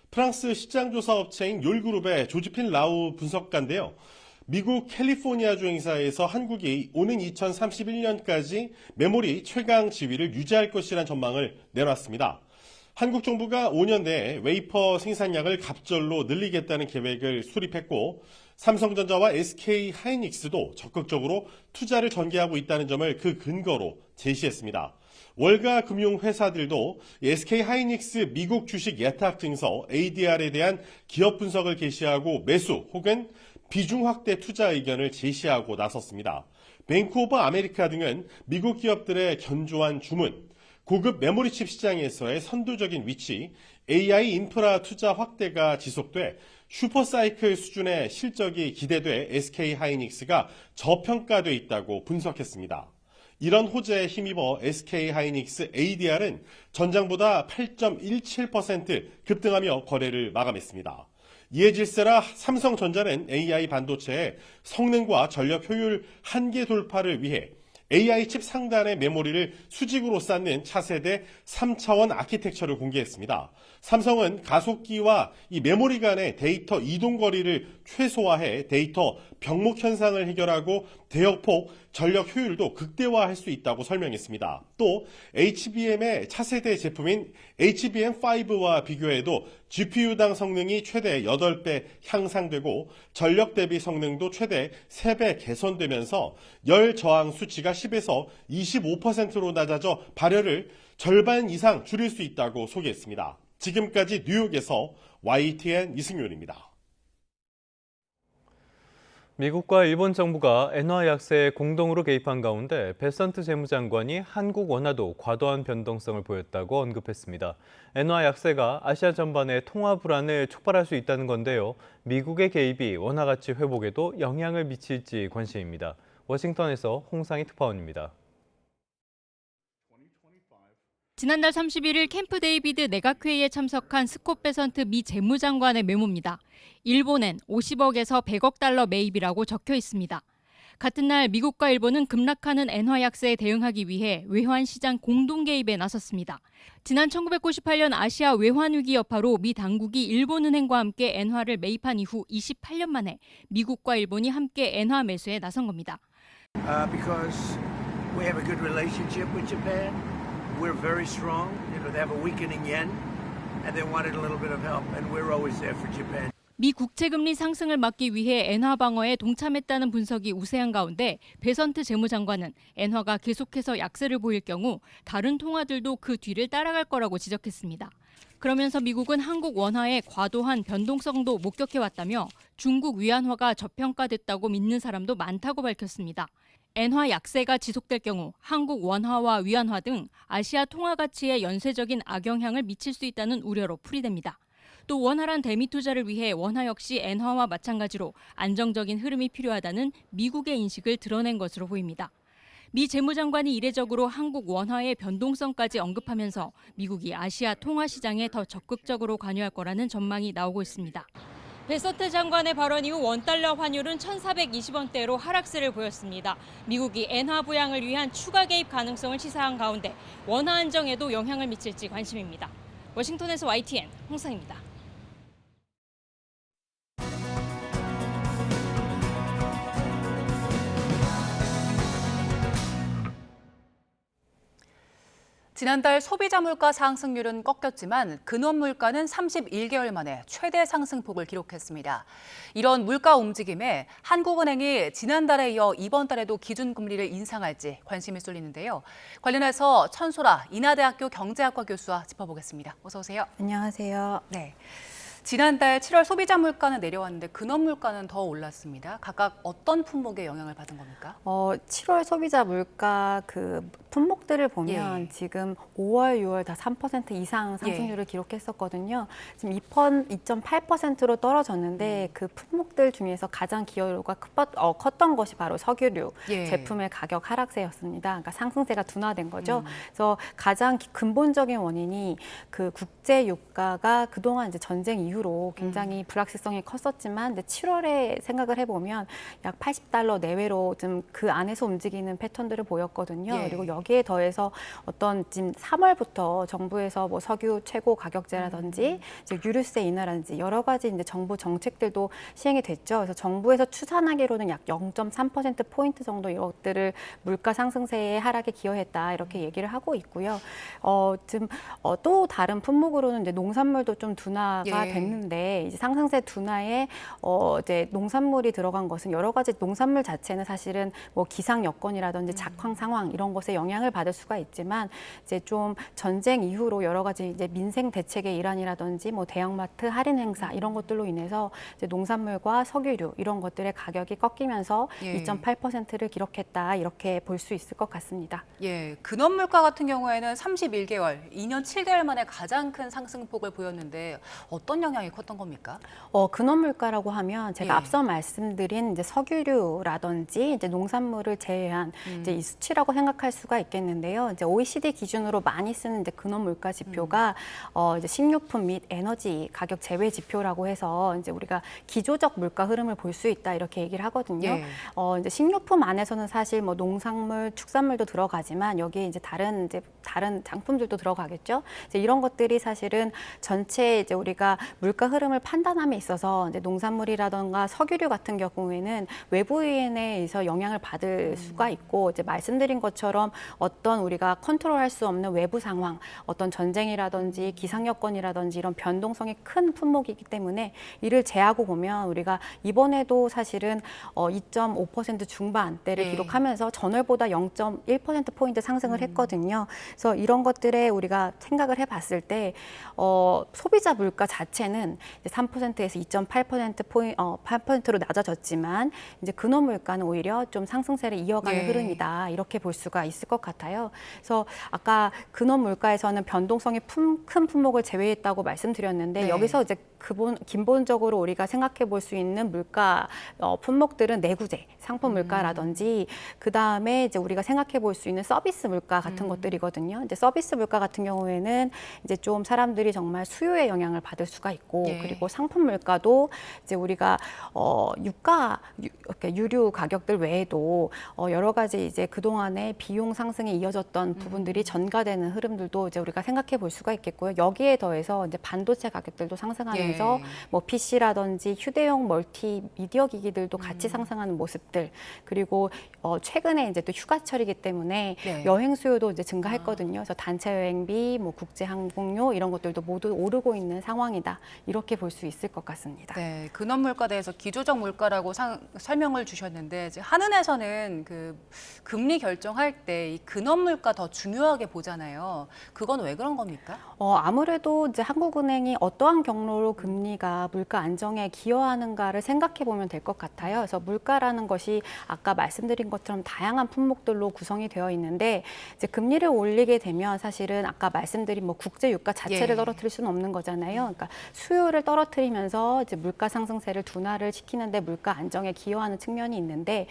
프랑스 시장조사 업체인 욜그룹의 조지핀 라우 분석가인데요. 미국 캘리포니아주 행사에서 한국이 오는 2031년까지 메모리 최강 지위를 유지할 것이라는 전망을 내놨습니다. 한국 정부가 5년 내에 웨이퍼 생산량을 갑절로 늘리겠다는 계획을 수립했고 삼성전자와 SK하이닉스도 적극적으로 투자를 전개하고 있다는 점을 그 근거로 제시했습니다. 월가 금융회사들도 SK하이닉스 미국 주식 예탁 증서 ADR에 대한 기업 분석을 게시하고 매수 혹은 비중 확대 투자 의견을 제시하고 나섰습니다. 뱅크 오브 아메리카 등은 미국 기업들의 견조한 주문, 고급 메모리칩 시장에서의 선두적인 위치, AI 인프라 투자 확대가 지속돼 슈퍼사이클 수준의 실적이 기대돼 SK하이닉스가 저평가돼 있다고 분석했습니다. 이런 호재에 힘입어 SK하이닉스 ADR은 전장보다 8.17% 급등하며 거래를 마감했습니다. 이에 질세라 삼성전자는 AI 반도체의 성능과 전력 효율 한계 돌파를 위해 AI 칩 상단의 메모리를 수직으로 쌓는 차세대 3차원 아키텍처를 공개했습니다. 삼성은 가속기와 이 메모리 간의 데이터 이동 거리를 최소화해 데이터 병목 현상을 해결하고 대역폭 전력 효율도 극대화할 수 있다고 설명했습니다. 또 HBM의 차세대 제품인 HBM5와 비교해도 GPU당 성능이 최대 8배 향상되고 전력 대비 성능도 최대 3배 개선되면서 열 저항 수치가 10에서 25%로 낮아져 발열을 절반 이상 줄일 수 있다고 소개했습니다. 지금까지 뉴욕에서 YTN 이승윤입니다. 미국과 일본 정부가 엔화 약세에 공동으로 개입한 가운데 베선트 재무장관이 한국 원화도 과도한 변동성을 보였다고 언급했습니다. 엔화 약세가 아시아 전반의 통화 불안을 촉발할 수 있다는 건데요. 미국의 개입이 원화 가치 회복에도 영향을 미칠지 관심입니다. 워싱턴에서 홍상희 특파원입니다. 지난달 31일 캠프 데이비드 내각회의에 참석한 스콧 베선트 미 재무장관의 메모입니다. 일본엔 50억에서 100억 달러 매입이라고 적혀 있습니다. 같은 날 미국과 일본은 급락하는 엔화 약세에 대응하기 위해 외환 시장 공동 개입에 나섰습니다. 지난 1998년 아시아 외환 위기 여파로 미 당국이 일본은행과 함께 엔화를 매입한 이후 28년 만에 미국과 일본이 함께 엔화 매수에 나선 겁니다. Because we have a good relationship with Japan. We're very strong. You know, they have a weakening yen, and they wanted a little bit of help, and we're always there for Japan. 미 국채 금리 상승을 막기 위해 엔화 방어에 동참했다는 분석이 우세한 가운데 베선트 재무장관은 엔화가 계속해서 약세를 보일 경우 다른 통화들도 그 뒤를 따라갈 거라고 지적했습니다. 그러면서 미국은 한국 원화의 과도한 변동성도 목격해왔다며 중국 위안화가 저평가됐다고 믿는 사람도 많다고 밝혔습니다. 엔화 약세가 지속될 경우 한국 원화와 위안화 등 아시아 통화 가치에 연쇄적인 악영향을 미칠 수 있다는 우려로 풀이됩니다. 또 원활한 대미 투자를 위해 원화 역시 엔화와 마찬가지로 안정적인 흐름이 필요하다는 미국의 인식을 드러낸 것으로 보입니다. 미 재무장관이 이례적으로 한국 원화의 변동성까지 언급하면서 미국이 아시아 통화 시장에 더 적극적으로 관여할 거라는 전망이 나오고 있습니다. 베선트 장관의 발언 이후 원달러 환율은 1,420원대로 하락세를 보였습니다. 미국이 엔화 부양을 위한 추가 개입 가능성을 시사한 가운데 원화 안정에도 영향을 미칠지 관심입니다. 워싱턴에서 YTN 홍상입니다. 지난달 소비자 물가 상승률은 꺾였지만 근원 물가는 31개월 만에 최대 상승폭을 기록했습니다. 이런 물가 움직임에 한국은행이 지난달에 이어 이번 달에도 기준금리를 인상할지 관심이 쏠리는데요. 관련해서 천소라 인하대학교 경제학과 교수와 짚어보겠습니다. 어서 오세요. 안녕하세요. 네. 지난달 7월 소비자 물가는 내려왔는데 근원 물가는 더 올랐습니다. 각각 어떤 품목에 영향을 받은 겁니까? 7월 소비자 물가 그 품목들을 보면 지금 5월, 6월 다 3% 이상 상승률을 기록했었거든요. 지금 2.8%로 떨어졌는데 그 품목들 중에서 가장 기여도가 컸던 것이 바로 석유류 제품의 가격 하락세였습니다. 그러니까 상승세가 둔화된 거죠. 그래서 가장 근본적인 원인이 그 국제 유가가 그동안 이제 전쟁 이후 이후로 굉장히 불확실성이 컸었지만 7월에 생각을 해보면 약 $80 내외로 좀 그 안에서 움직이는 패턴들을 보였거든요. 예. 그리고 여기에 더해서 어떤 지금 3월부터 정부에서 뭐 석유 최고 가격제라든지 이제 유류세 인하라든지 여러 가지 이제 정부 정책들도 시행이 됐죠. 그래서 정부에서 추산하기로는 약 0.3%포인트 정도 이것들을 물가 상승세의 하락에 기여했다 이렇게 얘기를 하고 있고요. 지금 또 다른 품목으로는 이제 농산물도 좀 둔화가 예. 됐는데 이제 상승세 둔화에 이제 농산물이 들어간 것은 여러 가지 농산물 자체는 사실은 뭐 기상 여건이라든지 작황 상황 이런 것에 영향을 받을 수가 있지만 이제 좀 전쟁 이후로 여러 가지 이제 민생 대책의 일환이라든지 뭐 대형마트 할인 행사 이런 것들로 인해서 이제 농산물과 석유류 이런 것들의 가격이 꺾이면서 예. 2.8%를 기록했다 이렇게 볼 수 있을 것 같습니다. 예, 근원 물가 같은 경우에는 31개월, 2년 7개월 만에 가장 큰 상승폭을 보였는데 어떤 영향이 컸던 겁니까? 근원 물가라고 하면 제가 예. 앞서 말씀드린 이제 석유류라든지 이제 농산물을 제외한 이제 이 수치라고 생각할 수가 있겠는데요. 이제 OECD 기준으로 많이 쓰는 이제 근원 물가 지표가 이제 식료품 및 에너지 가격 제외 지표라고 해서 이제 우리가 기조적 물가 흐름을 볼 수 있다 이렇게 얘기를 하거든요. 예. 이제 식료품 안에서는 사실 뭐 농산물, 축산물도 들어가지만 여기에 이제 다른 장품들도 들어가겠죠. 이제 이런 것들이 사실은 전체 이제 우리가 물가 흐름을 판단함에 있어서 이제 농산물이라던가 석유류 같은 경우에는 외부 요인에 의해서 영향을 받을 수가 있고 이제 말씀드린 것처럼 어떤 우리가 컨트롤할 수 없는 외부 상황, 어떤 전쟁이라든지 기상 여건이라든지 이런 변동성이 큰 품목이기 때문에 이를 제하고 보면 우리가 이번에도 사실은 2.5% 중반대를 예. 기록하면서 전월보다 0.1%포인트 상승을 했거든요. 그래서 이런 것들에 우리가 생각을 해봤을 때 소비자 물가 자체는 이제 3%에서 8%로 낮아졌지만 이제 근원 물가는 오히려 좀 상승세를 이어가는 예. 흐름이다 이렇게 볼 수가 있을 것 같아요. 그래서 아까 근원 물가에서는 변동성이 큰 품목을 제외했다고 말씀드렸는데 네. 여기서 이제 기본적으로 우리가 생각해 볼 수 있는 물가 품목들은 내구재, 상품 물가라든지 그 다음에 이제 우리가 생각해 볼 수 있는 서비스 물가 같은 것들이거든요. 이제 서비스 물가 같은 경우에는 이제 좀 사람들이 정말 수요에 영향을 받을 수가 있고 예. 그리고 상품 물가도 이제 우리가 유류 가격들 외에도 여러 가지 이제 그동안에 비용 상승에 이어졌던 부분들이 전가되는 흐름들도 이제 우리가 생각해 볼 수가 있겠고요. 여기에 더해서 이제 반도체 가격들도 상승하면서 예. 뭐 PC라든지 휴대용 멀티미디어 기기들도 같이 상승하는 모습들 그리고 최근에 이제 또 휴가철이기 때문에 네. 여행 수요도 이제 증가했거든요. 그래서 단체 여행비, 뭐 국제 항공료 이런 것들도 모두 오르고 있는 상황이다. 이렇게 볼 수 있을 것 같습니다. 네, 근원 물가에 대해서 기조적 물가라고 설명을 주셨는데 이제 한은에서는 그 금리 결정할 때 이 근원 물가 더 중요하게 보잖아요. 그건 왜 그런 겁니까? 아무래도 이제 한국은행이 어떠한 경로로 금리가 물가 안정에 기여하는가를 생각해 보면 될 것 같아요. 그래서 물가라는 것이 아까 말씀드린 것처럼 다양한 품목들로 구성이 되어 있는데 이제 금리를 올리게 되면 사실은 아까 말씀드린 뭐 국제 유가 자체를 예. 떨어뜨릴 수는 없는 거잖아요. 그러니까 수요를 떨어뜨리면서 이제 물가 상승세를 둔화를 시키는데 물가 안정에 기여하는 측면이 있는데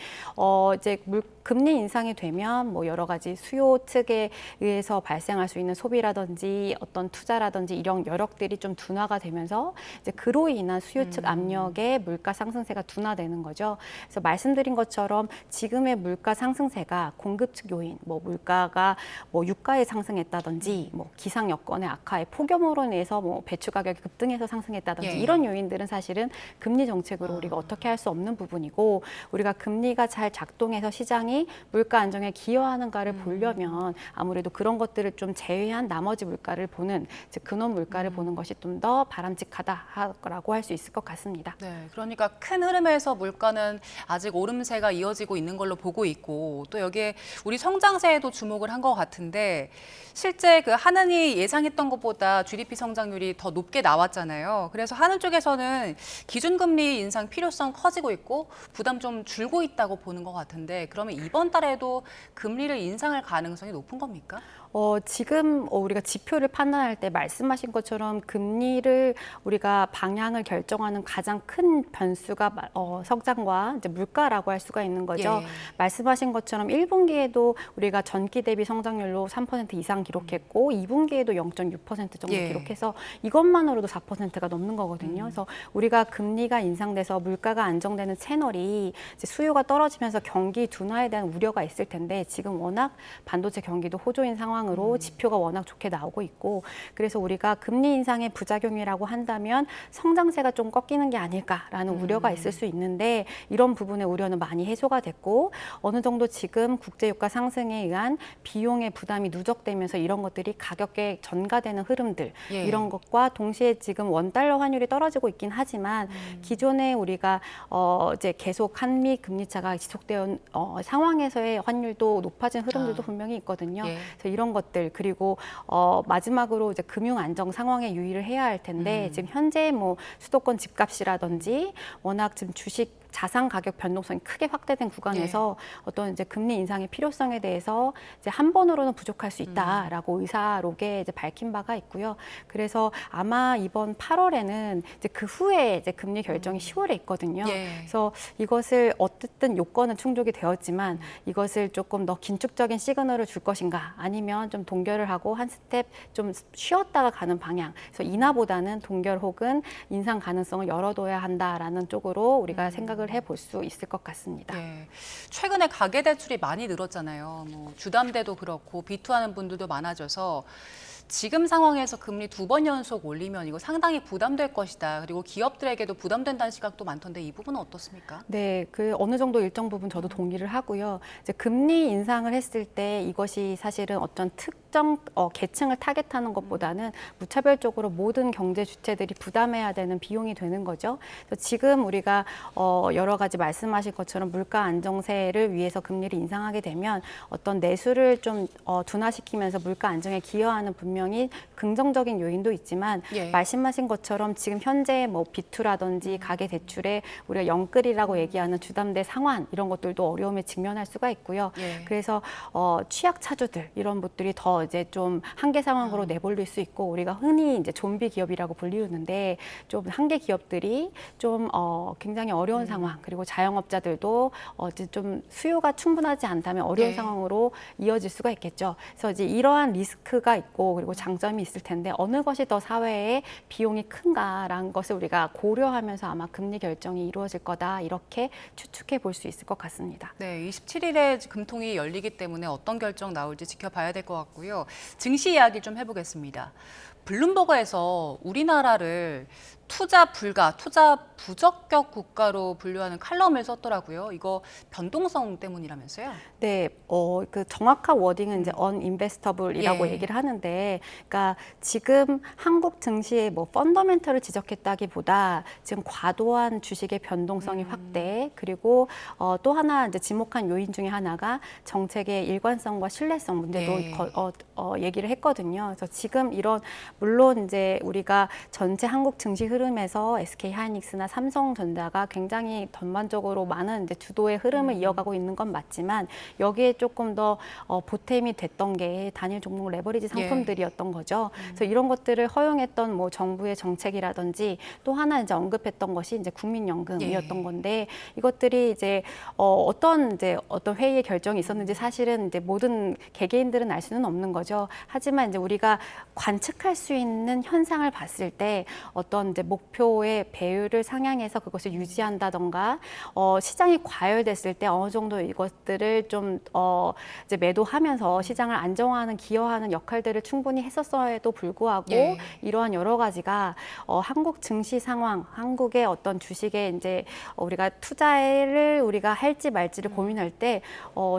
이제 금리 인상이 되면 뭐 여러 가지 수요 측에 의해서 발생할 수 있는 소비라든지 어떤 투자라든지 이런 여력들이 좀 둔화가 되면서 이제 그로 인한 수요 측 압력에 물가 상승세가 둔화되는 거죠. 그래서 말씀드린 것처럼 지금의 물가 상승세가 공급 측 요인, 뭐 물가가 뭐 유가에 상승했다든지 뭐 기상 여건의 악화에 폭염으로 인해서 뭐 배추 가격이 급등해서 상승했다든지 예. 이런 요인들은 사실은 금리 정책으로 우리가 어떻게 할 수 없는 부분이고 우리가 금리가 잘 작동해서 시장이 물가 안정에 기여하는가를 보려면 아무래도 그런 것들을 좀 제외한 나머지 물가를 보는 즉 근원 물가를 보는 것이 좀 더 바람직하다라고 할 수 있을 것 같습니다. 네, 그러니까 큰 흐름에서 물가는 아직 오름세가 이어지고 있는 걸로 보고 있고 또 여기에 우리 성장세에도 주목을 한 것 같은데 실제 그 한은이 예상했던 것보다 GDP 성장률이 더 높게 나왔잖아요. 그래서 한은 쪽에서는 기준금리 인상 필요성 커지고 있고 부담 좀 줄고 있다고 보는 것 같은데 그러면 이번 달에도 금리를 인상할 가능성이 높은 겁니까? 지금 우리가 지표를 판단할 때 말씀하신 것처럼 금리를 우리가 방향을 결정하는 가장 큰 변수가 성장과 이제 물가라고 할 수가 있는 거죠. 예. 말씀하신 것처럼 1분기에도 우리가 전기 대비 성장률로 3% 이상 기록했고 2분기에도 0.6% 정도 예. 기록해서 이것만으로도 4%가 넘는 거거든요. 그래서 우리가 금리가 인상돼서 물가가 안정되는 채널이 이제 수요가 떨어지면서 경기 둔화에 대한 우려가 있을 텐데 지금 워낙 반도체 경기도 호조인 상황으로 지표가 워낙 좋게 나오고 있고 그래서 우리가 금리 인상의 부작용이라고 한다면 성장세가 좀 꺾이는 게 아닐까라는 우려가 있을 수 있는데 이런 부분의 우려는 많이 해소가 됐고 어느 정도 지금 국제유가 상승에 의한 비용의 부담이 누적되면서 이런 것들이 가격에 전가되는 흐름들 예. 이런 것과 동시에 지금 원달러 환율이 떨어지고 있긴 하지만 기존에 우리가 이제 계속 한미 금리 차가 지속되어 상황에서의 환율도 높아진 흐름들도 분명히 있거든요. 예. 그래서 이런 것들 그리고 마지막으로 이제 금융 안정 상황에 유의를 해야 할 텐데 지금 현재 뭐 수도권 집값이라든지 워낙 지금 주식 자산 가격 변동성이 크게 확대된 구간에서 어떤 이제 금리 인상의 필요성에 대해서 이제 한 번으로는 부족할 수 있다라고 의사록에 이제 밝힌 바가 있고요. 그래서 아마 이번 8월에는 이제 그 후에 이제 금리 결정이 10월에 있거든요. 그래서 이것을 어쨌든 요건은 충족이 되었지만 이것을 조금 더 긴축적인 시그널을 줄 것인가 아니면 좀 동결을 하고 한 스텝 좀 쉬었다가 가는 방향. 그래서 인하보다는 동결 혹은 인상 가능성을 열어둬야 한다라는 쪽으로 우리가 생각을 해볼 수 있을 것 같습니다. 예. 최근에 가계대출이 많이 늘었잖아요. 뭐 주담대도 그렇고 비투하는 분들도 많아져서 지금 상황에서 금리 2번 연속 올리면 이거 상당히 부담될 것이다. 그리고 기업들에게도 부담된다는 시각도 많던데 이 부분은 어떻습니까? 네, 그 어느 정도 일정 부분 저도 동의를 하고요. 이제 금리 인상을 했을 때 이것이 사실은 어떤 특정 계층을 타겟하는 것보다는 무차별적으로 모든 경제 주체들이 부담해야 되는 비용이 되는 거죠. 그래서 지금 우리가 여러 가지 말씀하신 것처럼 물가 안정세를 위해서 금리를 인상하게 되면 어떤 내수를 좀 둔화시키면서 물가 안정에 기여하는 분명히 긍정적인 요인도 있지만 말씀하신 것처럼 지금 현재 뭐 비투라든지 가계 대출에 우리가 영끌이라고 얘기하는 주담대 상환 이런 것들도 어려움에 직면할 수가 있고요. 그래서 취약 차주들 이런 것들이 더 이제 좀 한계 상황으로 내몰릴 수 있고 우리가 흔히 이제 좀비 기업이라고 불리우는데 좀 한계 기업들이 좀 굉장히 어려운 상황 그리고 자영업자들도 이제 좀 수요가 충분하지 않다면 어려운 상황으로 이어질 수가 있겠죠. 그래서 이제 이러한 리스크가 있고 그리고 장점이 있을 텐데 어느 것이 더 사회에 비용이 큰가라는 것을 우리가 고려하면서 아마 금리 결정이 이루어질 거다 이렇게 추측해 볼 수 있을 것 같습니다. 네, 27일에 금통이 열리기 때문에 어떤 결정 나올지 지켜봐야 될 것 같고요. 증시 이야기 좀 해보겠습니다. 블룸버그에서 우리나라를 투자 불가, 투자 부적격 국가로 분류하는 칼럼을 썼더라고요. 이거 변동성 때문이라면서요? 네, 그 정확한 워딩은 이제 uninvestable이라고 얘기를 하는데, 그러니까 지금 한국 증시의 뭐 펀더멘털을 지적했다기보다 지금 과도한 주식의 변동성이 확대, 그리고 또 하나 이제 지목한 요인 중에 하나가 정책의 일관성과 신뢰성 문제도 얘기를 했거든요. 그래서 지금 이런 물론 이제 우리가 전체 한국 증시 흐름에서 SK하이닉스나 삼성전자가 굉장히 전반적으로 많은 이제 주도의 흐름을 이어가고 있는 건 맞지만 여기에 조금 더 보탬이 됐던 게 단일 종목 레버리지 상품들이었던 거죠. 그래서 이런 것들을 허용했던 뭐 정부의 정책이라든지 또 하나 이제 언급했던 것이 이제 국민연금이었던 건데 이것들이 이제 어떤 회의의 결정이 있었는지 사실은 이제 모든 개개인들은 알 수는 없는 거죠. 하지만 이제 우리가 관측할 수 있는 현상을 봤을 때 어떤 이제 목표의 배율을 상향해서 그것을 유지한다던가 시장이 과열됐을 때 어느 정도 이것들을 좀 이제 매도하면서 시장을 안정화하는 기여하는 역할들을 충분히 했었어에도 불구하고 이러한 여러 가지가 한국 증시 상황, 한국의 어떤 주식에 이제 우리가 투자를 우리가 할지 말지를 고민할 때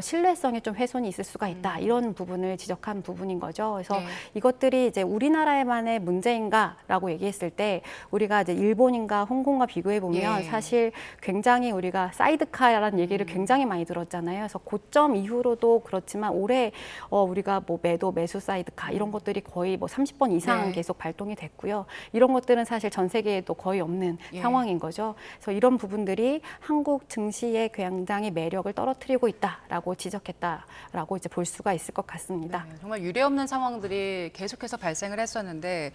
신뢰성에 좀 훼손이 있을 수가 있다 이런 부분을 지적한 부분인 거죠. 그래서 이것들이 이제 우리나라에만의 문제인가라고 얘기했을 때 우리가 이제 일본인가 홍콩과 비교해 보면 예. 사실 굉장히 우리가 사이드카라는 얘기를 굉장히 많이 들었잖아요. 그래서 고점 이후로도 그렇지만 올해 우리가 뭐 매수 사이드카 이런 것들이 거의 뭐 30번 이상 네. 계속 발동이 됐고요. 이런 것들은 사실 전 세계에도 거의 없는 예. 상황인 거죠. 그래서 이런 부분들이 한국 증시의 굉장히 매력을 떨어뜨리고 있다라고 지적했다라고 이제 볼 수가 있을 것 같습니다. 네, 정말 유례없는 상황들이 계속해서 발생을 했었는데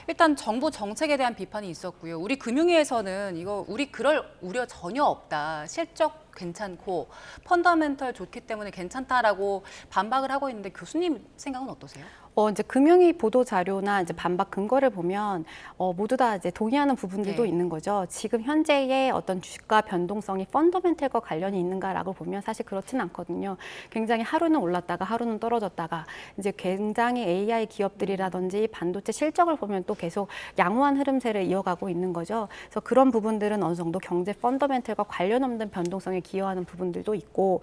일단 정부 정책에 대한 비판이 있었고요. 우리 금융위에서는 이거 우리 그럴 우려 전혀 없다. 실적 괜찮고 펀더멘털 좋기 때문에 괜찮다라고 반박을 하고 있는데 교수님 생각은 어떠세요? 이제 금융위 보도 자료나 이제 반박 근거를 보면 모두 다 이제 동의하는 부분들도 네. 있는 거죠. 지금 현재의 어떤 주가 변동성이 펀더멘털과 관련이 있는가라고 보면 사실 그렇진 않거든요. 굉장히 하루는 올랐다가 하루는 떨어졌다가 이제 굉장히 AI 기업들이라든지 반도체 실적을 보면 또 계속 양호한 흐름세를 이어가고 있는 거죠. 그래서 그런 부분들은 어느 정도 경제 펀더멘털과 관련 없는 변동성에 기여하는 부분들도 있고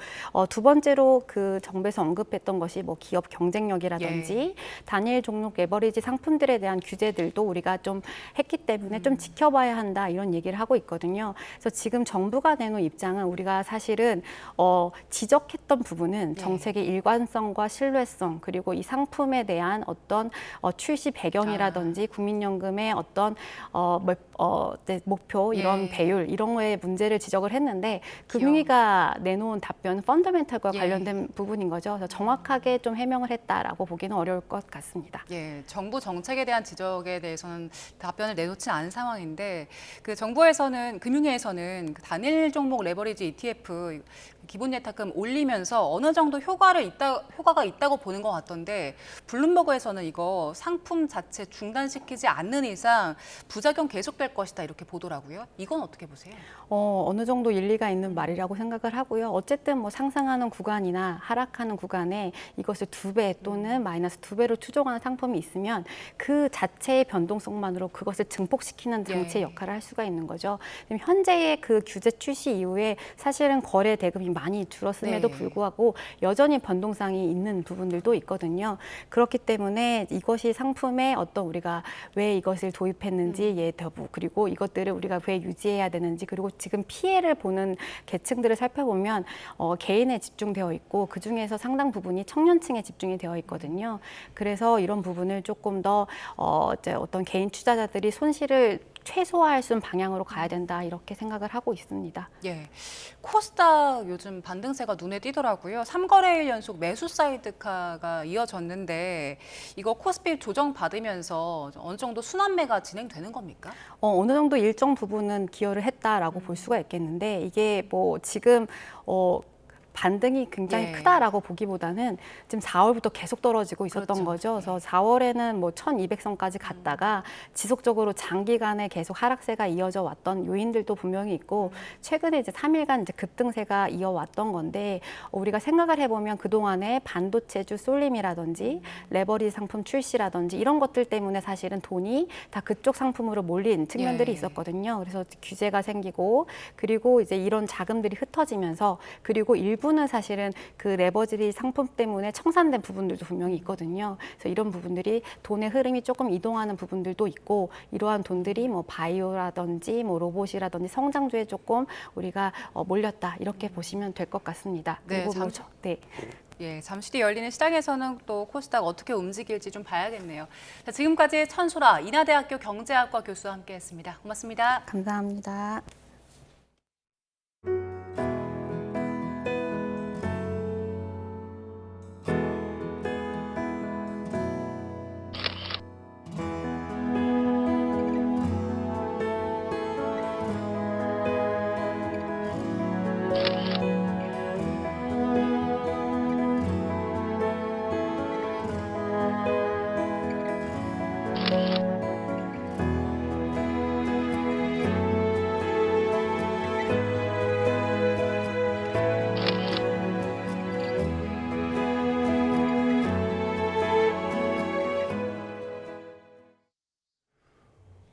두 번째로 그 정부에서 언급했던 것이 뭐 기업 경쟁력이라든지 단일 종목 레버리지 상품들에 대한 규제들도 우리가 좀 했기 때문에 좀 지켜봐야 한다 이런 얘기를 하고 있거든요. 그래서 지금 정부가 내놓은 입장은 우리가 사실은 지적했던 부분은 정책의 일관성과 신뢰성 그리고 이 상품에 대한 어떤 출시 배경이라든지 국민연금의 어떤 목표 이런 배율 이런 거에 문제를 지적을 했는데 금융위가 내놓은 답변은 펀더멘털과 관련된 부분인 거죠. 그래서 정확하게 좀 해명을 했다라고 보기는 어려울 것 같습니다. 예, 정부 정책에 대한 지적에 대해서는 답변을 내놓지 않은 상황인데 그 정부에서는 금융위에서는 그 단일 종목 레버리지 ETF 기본 예탁금 올리면서 어느 정도 효과가 있다고 보는 것 같던데 블룸버그에서는 이거 상품 자체 중단시키지 않는 이상 부작용 계속될 것이다 이렇게 보더라고요. 이건 어떻게 보세요? 어느 정도 일리가 있는 말이라고 생각을 하고요. 어쨌든 뭐 상승하는 구간이나 하락하는 구간에 이것을 2배 또는 마이너스 2배로 추종하는 상품이 있으면 그 자체의 변동성만으로 그것을 증폭시키는 장치의 역할을 할 수가 있는 거죠. 현재의 그 규제 출시 이후에 사실은 거래 대금이 많이 줄었음에도 불구하고 여전히 변동성이 있는 부분들도 있거든요. 그렇기 때문에 이것이 상품에 어떤 우리가 왜 이것을 도입했는지의 여부 그리고 이것들을 우리가 왜 유지해야 되는지 그리고 지금 피해를 보는 계층들을 살펴보면 개인에 집중되어 있고 그중에서 상당 부분이 청년층에 집중이 되어 있거든요. 그래서 이런 부분을 조금 더 어떤 개인 투자자들이 손실을 최소화할 수 있는 방향으로 가야 된다 이렇게 생각을 하고 있습니다. 예, 코스닥 요즘 반등세가 눈에 띄더라고요. 3거래일 연속 매수 사이드카가 이어졌는데 이거 코스피 조정 받으면서 어느 정도 순환매가 진행되는 겁니까? 어느 정도 일정 부분은 기여를 했다라고 볼 수가 있겠는데 이게 뭐 지금 반등이 굉장히 크다라고 보기보다는 지금 4월부터 계속 떨어지고 있었던 거죠. 그래서 4월에는 뭐 1200선까지 갔다가 지속적으로 장기간에 계속 하락세가 이어져 왔던 요인들도 분명히 있고 최근에 이제 3일간 이제 급등세가 이어왔던 건데 우리가 생각을 해보면 그동안에 반도체주 쏠림이라든지 레버리지 상품 출시라든지 이런 것들 때문에 사실은 돈이 다 그쪽 상품으로 몰린 측면들이 있었거든요. 그래서 규제가 생기고 그리고 이제 이런 자금들이 흩어지면서 그리고 일부는 사실은 그 레버리지 상품 때문에 청산된 부분들도 분명히 있거든요. 그래서 이런 부분들이 돈의 흐름이 조금 이동하는 부분들도 있고 이러한 돈들이 뭐 바이오라든지 뭐 로봇이라든지 성장주에 조금 우리가 몰렸다 이렇게 보시면 될 것 같습니다. 네, 그리고 잠시 뒤 열리는 시장에서는 또 코스닥 어떻게 움직일지 좀 봐야겠네요. 자, 지금까지 천소라 인하대학교 경제학과 교수와 함께했습니다. 고맙습니다. 감사합니다.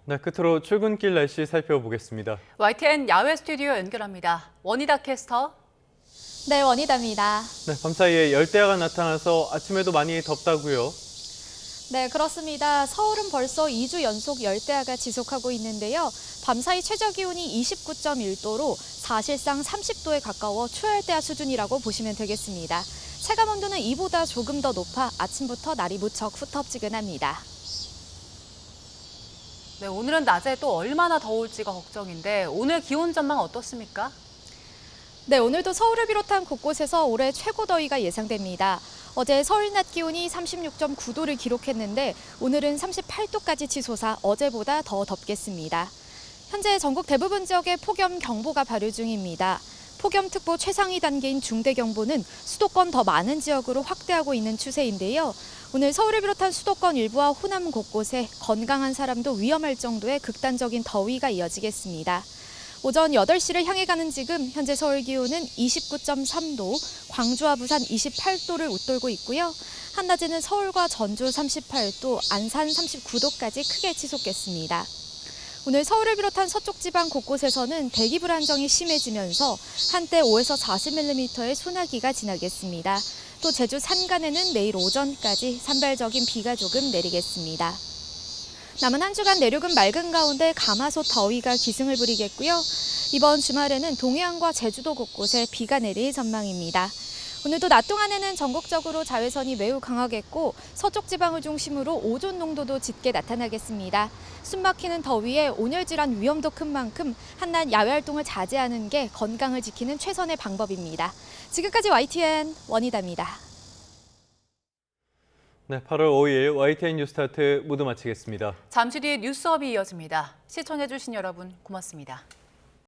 네, 끝으로 출근길 날씨 살펴보겠습니다. YTN 야외 스튜디오 연결합니다. 원희다 캐스터. 네, 원희다입니다. 네, 밤사이에 열대야가 나타나서 아침에도 많이 덥다고요? 네, 그렇습니다. 서울은 벌써 2주 연속 열대야가 지속하고 있는데요. 밤사이 최저기온이 29.1도로 사실상 30도에 가까워 초열대야 수준이라고 보시면 되겠습니다. 체감온도는 이보다 조금 더 높아 아침부터 날이 무척 후텁지근합니다. 네, 오늘은 낮에 또 얼마나 더울지가 걱정인데 오늘 기온 전망 어떻습니까? 네, 오늘도 서울을 비롯한 곳곳에서 올해 최고 더위가 예상됩니다. 어제 서울 낮 기온이 36.9도를 기록했는데 오늘은 38도까지 치솟아 어제보다 더 덥겠습니다. 현재 전국 대부분 지역에 폭염경보가 발효 중입니다. 폭염특보 최상위 단계인 중대경보는 수도권 더 많은 지역으로 확대하고 있는 추세인데요. 오늘 서울을 비롯한 수도권 일부와 호남 곳곳에 건강한 사람도 위험할 정도의 극단적인 더위가 이어지겠습니다. 오전 8시를 향해 가는 지금 현재 서울 기온은 29.3도, 광주와 부산 28도를 웃돌고 있고요. 한낮에는 서울과 전주 38도, 안산 39도까지 크게 치솟겠습니다. 오늘 서울을 비롯한 서쪽 지방 곳곳에서는 대기 불안정이 심해지면서 한때 5에서 40mm의 소나기가 지나겠습니다. 또 제주 산간에는 내일 오전까지 산발적인 비가 조금 내리겠습니다. 남은 한 주간 내륙은 맑은 가운데 가마솥 더위가 기승을 부리겠고요. 이번 주말에는 동해안과 제주도 곳곳에 비가 내릴 전망입니다. 오늘도 낮 동안에는 전국적으로 자외선이 매우 강하겠고 서쪽 지방을 중심으로 오존 농도도 짙게 나타나겠습니다. 숨막히는 더위에 온열 질환 위험도 큰 만큼 한낮 야외 활동을 자제하는 게 건강을 지키는 최선의 방법입니다. 지금까지 YTN 원희다입니다. 네, 8월 5일 YTN 뉴스타트 모두 마치겠습니다. 잠시 뒤에 뉴스업이 이어집니다. 시청해주신 여러분 고맙습니다.